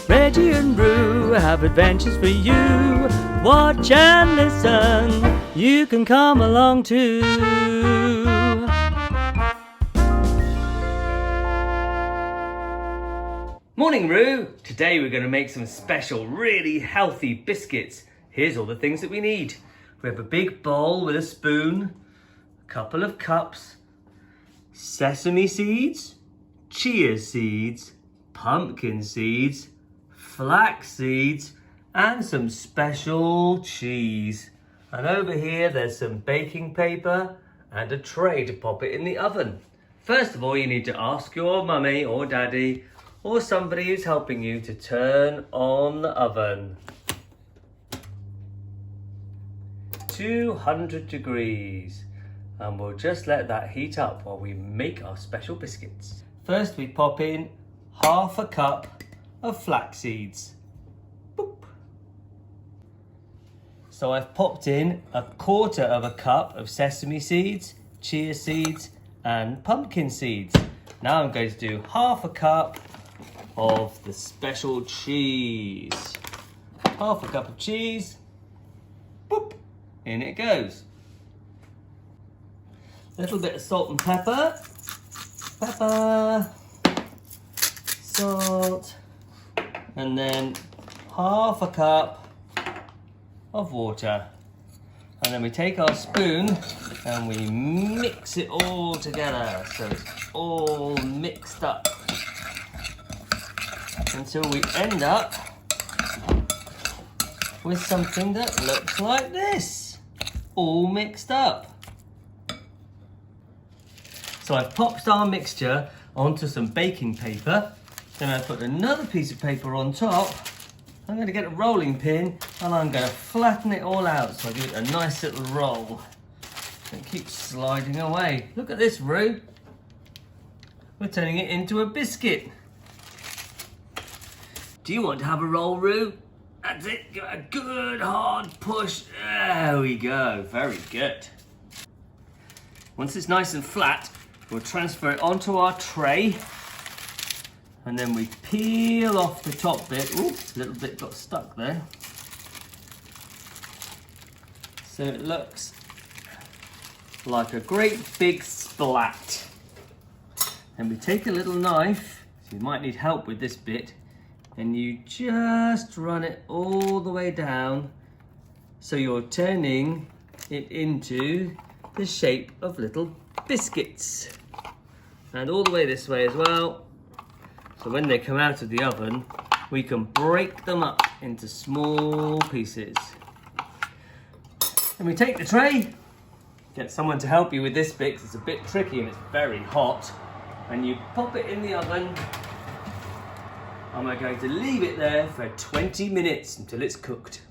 Reggie and Roo have adventures for you. Watch and listen, you can come along too. Morning, Roo. Today we're going to make some special, really healthy biscuits. Here's all the things that we need. We have a big bowl with a spoon, a couple of cups, sesame seeds, chia seeds, pumpkin seeds, flax seeds, and some special cheese. And over here there's some baking paper and a tray to pop it in the oven. First of all, you need to ask your mummy or daddy or somebody who's helping you to turn on the oven. 200 degrees. And we'll just let that heat up while we make our special biscuits. First we pop in half a cup of flax seeds. Boop. So I've popped in a quarter of a cup of sesame seeds, chia seeds, and pumpkin seeds. Now I'm going to do half a cup of the special cheese. Half a cup of cheese. Boop. In it goes. A little bit of salt and pepper. Pepper. Salt. And then half a cup of water. And then we take our spoon and we mix it all together so it's all mixed up until we end up with something that looks like this, all mixed up. So I've popped our mixture onto some baking paper, then I put another piece of paper on top. I'm going to get a rolling pin and I'm going to flatten it all out so I give it a nice little roll. And it keeps sliding away. Look at this, Roo. We're turning it into a biscuit. Do you want to have a roll, Roo? That's it. Give it a good hard push. There we go. Very good. Once it's nice and flat, we'll transfer it onto our tray. And then we peel off the top bit. Ooh, a little bit got stuck there. So it looks like a great big splat. And we take a little knife, so you might need help with this bit, and you just run it all the way down so you're turning it into the shape of little biscuits. And all the way this way as well. So when they come out of the oven, we can break them up into small pieces. And we take the tray, get someone to help you with this bit, 'cause it's a bit tricky and it's very hot. And you pop it in the oven, and we're going to leave it there for 20 minutes until it's cooked.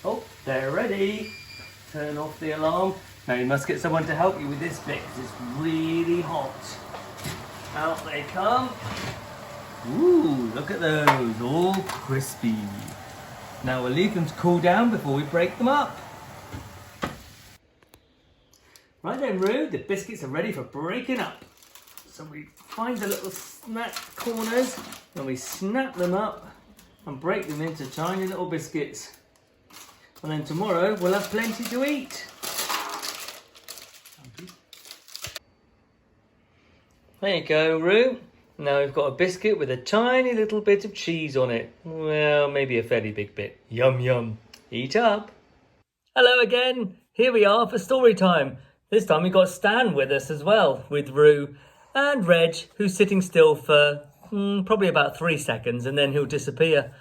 Oh, they're ready. Turn off the alarm. Now you must get someone to help you with this bit, 'cause it's really hot. Out they come. Ooh, look at those, all crispy. Now we'll leave them to cool down before we break them up. Right then, Roo, the biscuits are ready for breaking up. So we find the little snap corners and we snap them up and break them into tiny little biscuits. And then tomorrow we'll have plenty to eat. There you go, Roo. Now we've got a biscuit with a tiny little bit of cheese on it. Well, maybe a fairly big bit. Yum, yum. Eat up. Hello again. Here we are for story time. This time we've got Stan with us as well, with Roo and Reg, who's sitting still for probably about 3 seconds and then he'll disappear.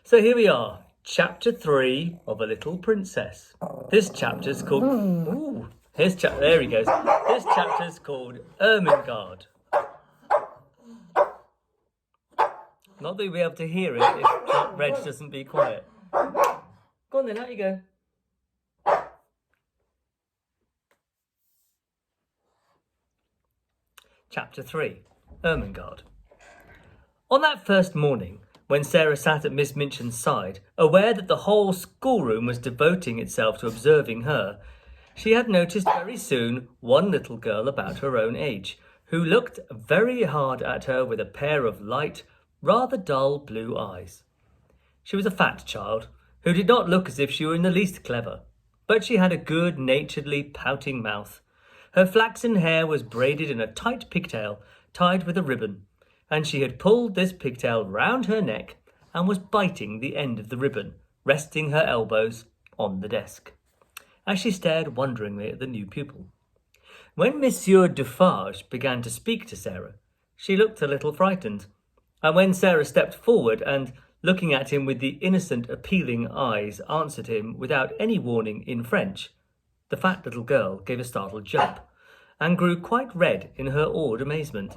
So here we are, chapter 3 of A Little Princess. This chapter's called... Ooh, there he goes. This chapter's called Ermengarde. Not that we'll be able to hear it if Reg doesn't be quiet. Go on then, out you go. Chapter 3, Ermengarde. On that first morning, when Sarah sat at Miss Minchin's side, aware that the whole schoolroom was devoting itself to observing her, she had noticed very soon one little girl about her own age, who looked very hard at her with a pair of light, rather dull blue eyes. She was a fat child, who did not look as if she were in the least clever, but she had a good-naturedly pouting mouth. Her flaxen hair was braided in a tight pigtail, tied with a ribbon, and she had pulled this pigtail round her neck and was biting the end of the ribbon, resting her elbows on the desk, as she stared wonderingly at the new pupil. When Monsieur Defarge began to speak to Sarah, she looked a little frightened, and when Sarah stepped forward and, looking at him with the innocent, appealing eyes, answered him without any warning in French, the fat little girl gave a startled jump, and grew quite red in her awed amazement.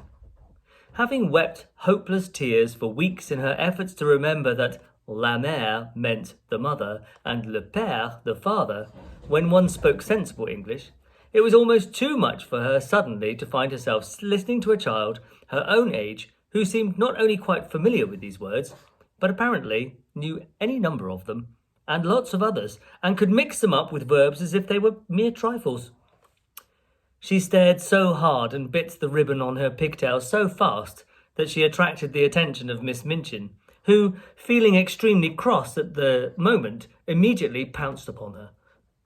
Having wept hopeless tears for weeks in her efforts to remember that la mère meant the mother and le père the father, when one spoke sensible English, it was almost too much for her suddenly to find herself listening to a child her own age who seemed not only quite familiar with these words, but apparently knew any number of them, and lots of others, and could mix them up with verbs as if they were mere trifles. She stared so hard and bit the ribbon on her pigtail so fast that she attracted the attention of Miss Minchin, who, feeling extremely cross at the moment, immediately pounced upon her.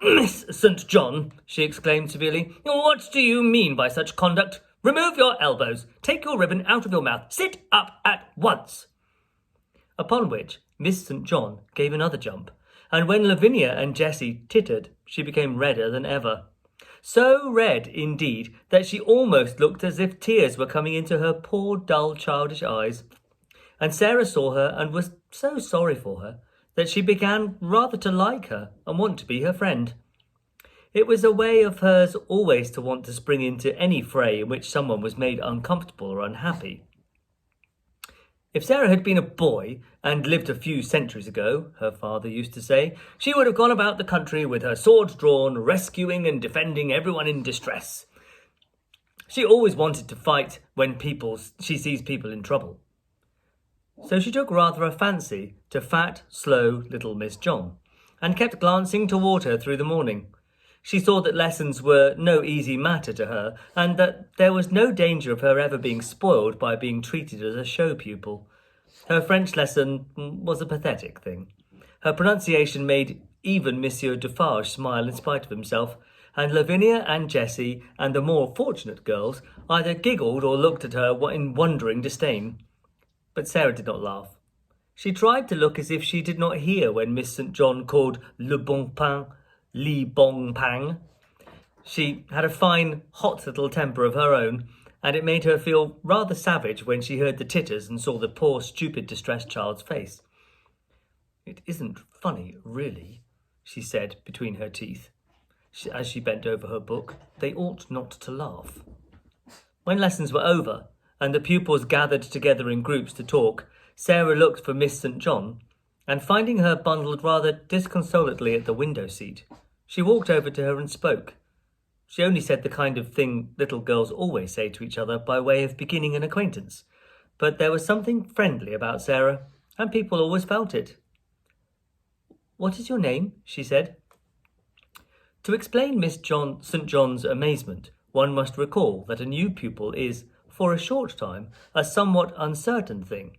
"Miss St. John," she exclaimed severely, "what do you mean by such conduct? Remove your elbows. Take your ribbon out of your mouth. Sit up at once." Upon which Miss St. John gave another jump, and when Lavinia and Jessie tittered, she became redder than ever. So red, indeed, that she almost looked as if tears were coming into her poor, dull, childish eyes. And Sarah saw her and was so sorry for her that she began rather to like her and want to be her friend. It was a way of hers always to want to spring into any fray in which someone was made uncomfortable or unhappy. If Sarah had been a boy and lived a few centuries ago, her father used to say, she would have gone about the country with her sword drawn, rescuing and defending everyone in distress. She always wanted to fight when she sees people in trouble. So she took rather a fancy to fat, slow little Miss John, and kept glancing toward her through the morning. She saw that lessons were no easy matter to her, and that there was no danger of her ever being spoiled by being treated as a show pupil. Her French lesson was a pathetic thing. Her pronunciation made even Monsieur Defarge smile in spite of himself, and Lavinia and Jessie and the more fortunate girls either giggled or looked at her in wondering disdain. But Sarah did not laugh. She tried to look as if she did not hear when Miss St. John called le bon pain Li Bong Pang. She had a fine, hot little temper of her own, and it made her feel rather savage when she heard the titters and saw the poor, stupid, distressed child's face. "It isn't funny, really," she said between her teeth, as she bent over her book. "They ought not to laugh." When lessons were over, and the pupils gathered together in groups to talk, Sarah looked for Miss St. John, and finding her bundled rather disconsolately at the window seat, she walked over to her and spoke. She only said the kind of thing little girls always say to each other by way of beginning an acquaintance, but there was something friendly about Sarah, and people always felt it. "What is your name?" she said. To explain Miss St. John's amazement, one must recall that a new pupil is, for a short time, a somewhat uncertain thing.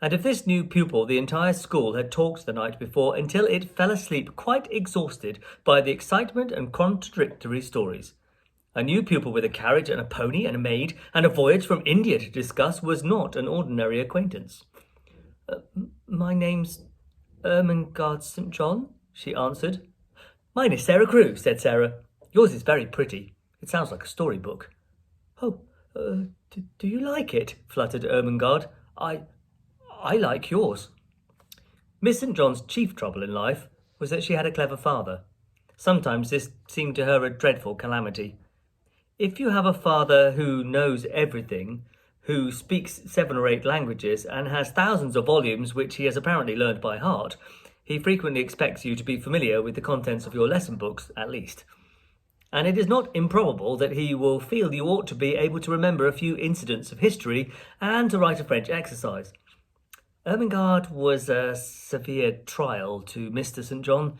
And of this new pupil the entire school had talked the night before until it fell asleep quite exhausted by the excitement and contradictory stories. A new pupil with a carriage and a pony and a maid and a voyage from India to discuss was not an ordinary acquaintance. "My name's Ermengarde St. John," she answered. "Mine is Sarah Crewe," said Sarah. "Yours is very pretty. It sounds like a storybook." "Oh, do you like it?" fluttered Ermengarde. I like yours." Miss St. John's chief trouble in life was that she had a clever father. Sometimes this seemed to her a dreadful calamity. If you have a father who knows everything, who speaks 7 or 8 languages, and has thousands of volumes which he has apparently learned by heart, he frequently expects you to be familiar with the contents of your lesson books, at least. And it is not improbable that he will feel you ought to be able to remember a few incidents of history and to write a French exercise. Ermengarde was a severe trial to Mr. St. John.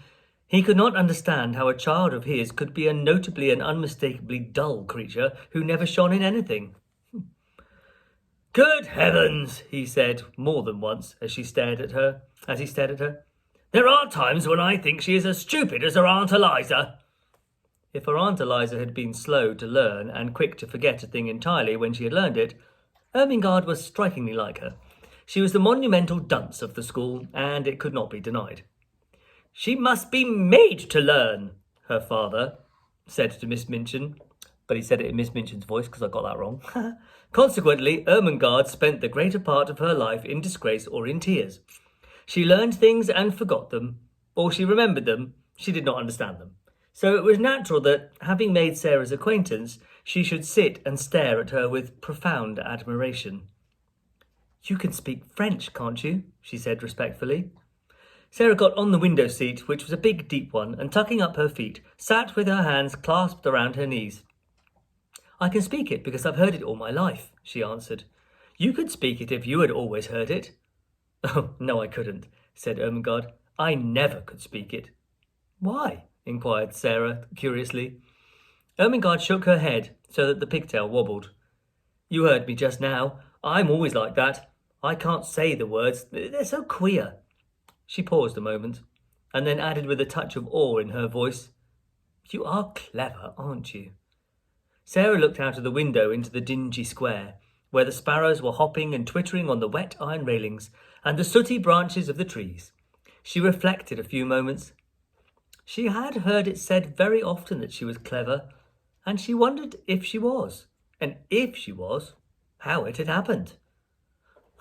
He could not understand how a child of his could be a notably and unmistakably dull creature who never shone in anything. Good heavens, he said more than once as he stared at her. There are times when I think she is as stupid as her Aunt Eliza. If her Aunt Eliza had been slow to learn and quick to forget a thing entirely when she had learned it, Ermengarde was strikingly like her. She was the monumental dunce of the school, and it could not be denied. She must be made to learn, her father said to Miss Minchin, but he said it in Miss Minchin's voice because I got that wrong. Consequently, Ermengarde spent the greater part of her life in disgrace or in tears. She learned things and forgot them, or she remembered them, she did not understand them. So it was natural that, having made Sarah's acquaintance, she should sit and stare at her with profound admiration. You can speak French, can't you? She said respectfully. Sarah got on the window seat, which was a big, deep one, and tucking up her feet, sat with her hands clasped around her knees. I can speak it because I've heard it all my life, she answered. You could speak it if you had always heard it. Oh, no, I couldn't, said Ermengarde. I never could speak it. Why? Inquired Sarah curiously. Ermengarde shook her head so that the pigtail wobbled. You heard me just now. I'm always like that. I can't say the words. They're so queer. She paused a moment, and then added with a touch of awe in her voice, You are clever, aren't you? Sarah looked out of the window into the dingy square, where the sparrows were hopping and twittering on the wet iron railings and the sooty branches of the trees. She reflected a few moments. She had heard it said very often that she was clever, and she wondered if she was, and if she was, how it had happened.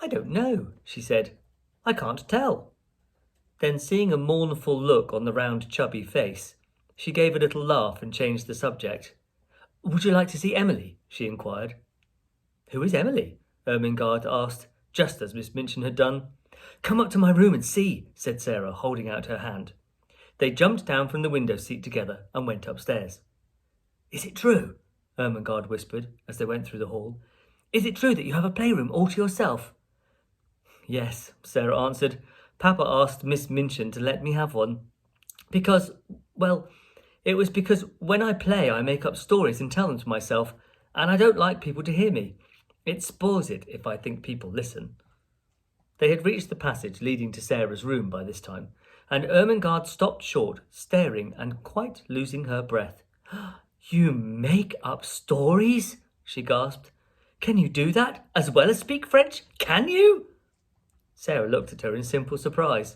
I don't know, she said. I can't tell. Then, seeing a mournful look on the round, chubby face, she gave a little laugh and changed the subject. Would you like to see Emily? She inquired. Who is Emily? Ermengarde asked, just as Miss Minchin had done. Come up to my room and see, said Sarah, holding out her hand. They jumped down from the window seat together and went upstairs. Is it true? Ermengarde whispered as they went through the hall. Is it true that you have a playroom all to yourself? Yes, Sarah answered. Papa asked Miss Minchin to let me have one. Because when I play I make up stories and tell them to myself, and I don't like people to hear me. It spoils it if I think people listen. They had reached the passage leading to Sarah's room by this time, and Ermengarde stopped short, staring and quite losing her breath. You make up stories? She gasped. Can you do that, as well as speak French? Can you? Sarah looked at her in simple surprise.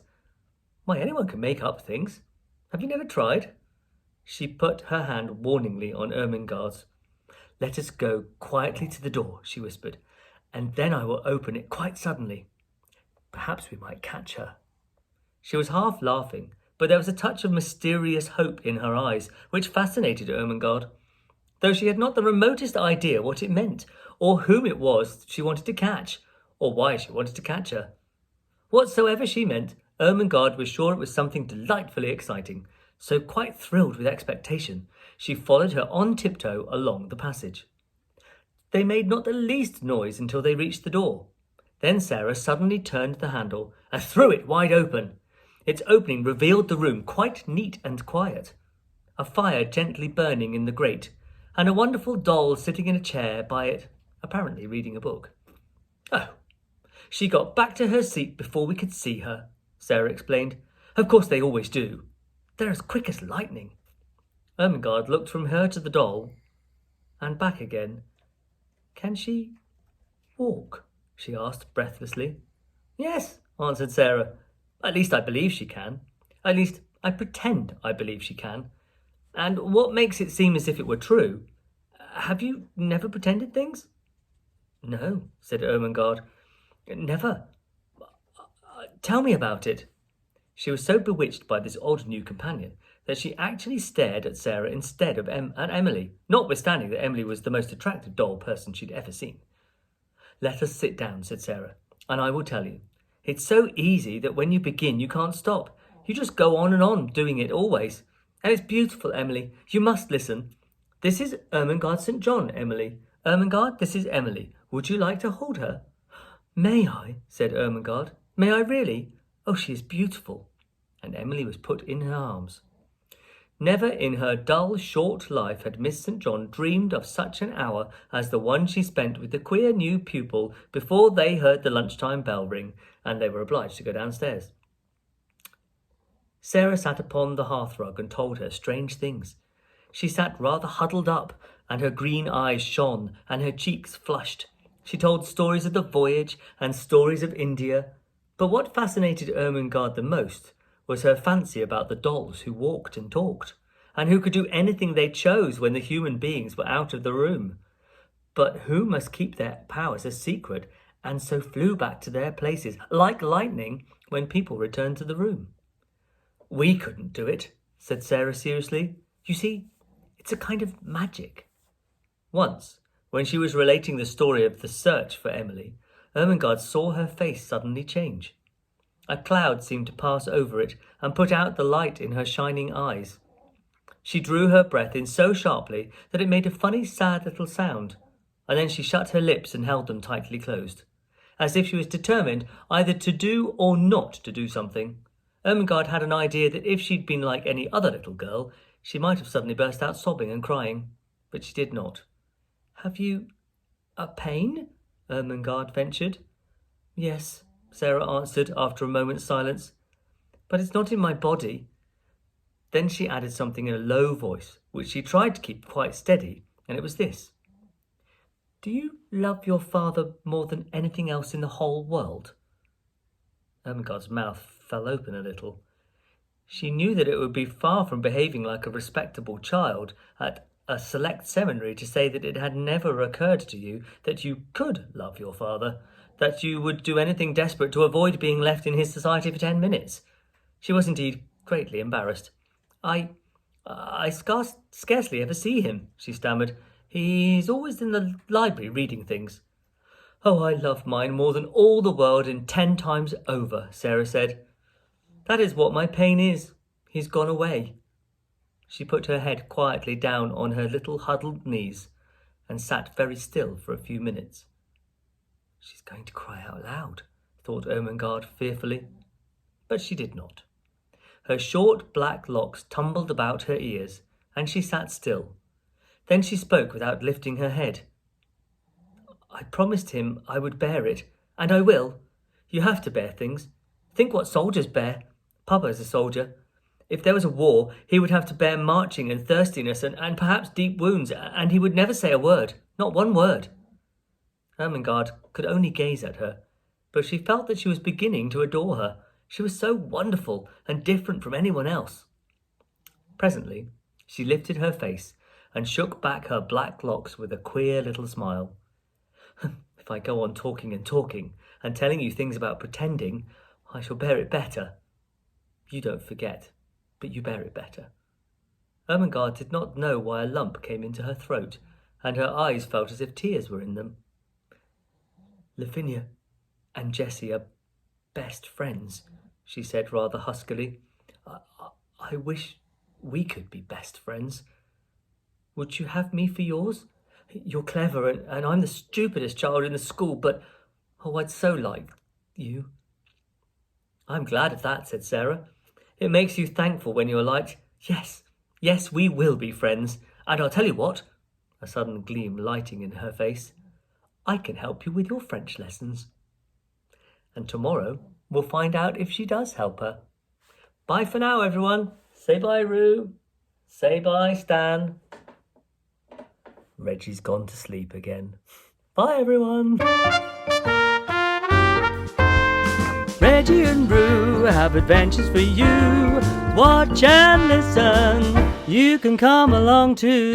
Why, anyone can make up things. Have you never tried? She put her hand warningly on Ermengarde's. Let us go quietly to the door, she whispered, and then I will open it quite suddenly. Perhaps we might catch her. She was half laughing, but there was a touch of mysterious hope in her eyes, which fascinated Ermengarde, though she had not the remotest idea what it meant, or whom it was she wanted to catch, or why she wanted to catch her. Whatsoever she meant, Ermengarde was sure it was something delightfully exciting, so quite thrilled with expectation, she followed her on tiptoe along the passage. They made not the least noise until they reached the door. Then Sarah suddenly turned the handle and threw it wide open. Its opening revealed the room quite neat and quiet, a fire gently burning in the grate, and a wonderful doll sitting in a chair by it, apparently reading a book. Oh, she got back to her seat before we could see her, Sarah explained. Of course they always do. They're as quick as lightning. Ermengarde looked from her to the doll and back again. Can she walk? She asked breathlessly. Yes, answered Sarah. At least I believe she can. At least I pretend I believe she can. And what makes it seem as if it were true? Have you never pretended things? No, said Ermengarde. Never. Tell me about it. She was so bewitched by this odd new companion that she actually stared at Sarah instead of at Emily, notwithstanding that Emily was the most attractive doll person she'd ever seen. Let us sit down, said Sarah, and I will tell you. It's so easy that when you begin you can't stop. You just go on and on, doing it always. And it's beautiful, Emily. You must listen. This is Ermengarde St. John, Emily. Ermengarde, this is Emily. Would you like to hold her? May I? Said Ermengarde. May I really? Oh, she is beautiful. And Emily was put in her arms. Never in her dull, short life had Miss St. John dreamed of such an hour as the one she spent with the queer new pupil before they heard the lunchtime bell ring, and they were obliged to go downstairs. Sarah sat upon the hearthrug and told her strange things. She sat rather huddled up, and her green eyes shone, and her cheeks flushed. She told stories of the voyage and stories of India, but what fascinated Ermengarde the most was her fancy about the dolls who walked and talked, and who could do anything they chose when the human beings were out of the room, but who must keep their powers a secret, and so flew back to their places like lightning when people returned to the room. "We couldn't do it," said Sarah seriously. "You see, it's a kind of magic." Once, when she was relating the story of the search for Emily, Ermengarde saw her face suddenly change. A cloud seemed to pass over it and put out the light in her shining eyes. She drew her breath in so sharply that it made a funny, sad little sound, and then she shut her lips and held them tightly closed, as if she was determined either to do or not to do something. Ermengarde had an idea that if she'd been like any other little girl, she might have suddenly burst out sobbing and crying, but she did not. "Have you a pain?" Ermengarde ventured. "Yes," Sarah answered after a moment's silence, "but it's not in my body." Then she added something in a low voice, which she tried to keep quite steady, and it was this. "Do you love your father more than anything else in the whole world?" Ermengarde's mouth fell open a little. She knew that it would be far from behaving like a respectable child at a select seminary to say that it had never occurred to you that you could love your father, that you would do anything desperate to avoid being left in his society for 10 minutes. She was indeed greatly embarrassed. I scarcely ever see him," she stammered. "He's always in the library reading things." "Oh, I love mine more than all the world and 10 times over," Sarah said. "That is what my pain is. He's gone away." She put her head quietly down on her little huddled knees and sat very still for a few minutes. "She's going to cry out loud," thought Ermengarde fearfully, but she did not. Her short black locks tumbled about her ears, and she sat still. Then she spoke without lifting her head. "I promised him I would bear it, and I will. You have to bear things. Think what soldiers bear. Papa is a soldier. If there was a war, he would have to bear marching and thirstiness and perhaps deep wounds, and he would never say a word, not one word." Ermengarde could only gaze at her, but she felt that she was beginning to adore her. She was so wonderful and different from anyone else. Presently, she lifted her face and shook back her black locks with a queer little smile. "If I go on talking and talking and telling you things about pretending, I shall bear it better. You don't forget, but you bear it better." Ermengarde did not know why a lump came into her throat, and her eyes felt as if tears were in them. "Lavinia and Jessie are best friends," she said rather huskily. I wish we could be best friends. Would you have me for yours? You're clever, and I'm the stupidest child in the school, but, oh, I'd so like you." "I'm glad of that," said Sarah. "It makes you thankful when you're liked. Yes, we will be friends. And I'll tell you what," a sudden gleam lighting in her face, "I can help you with your French lessons." And tomorrow we'll find out if she does help her. Bye for now, everyone. Say bye, Roo. Say bye, Stan. Reggie's gone to sleep again. Bye, everyone. Reggie and Roo have adventures for you. Watch and listen. You can come along too.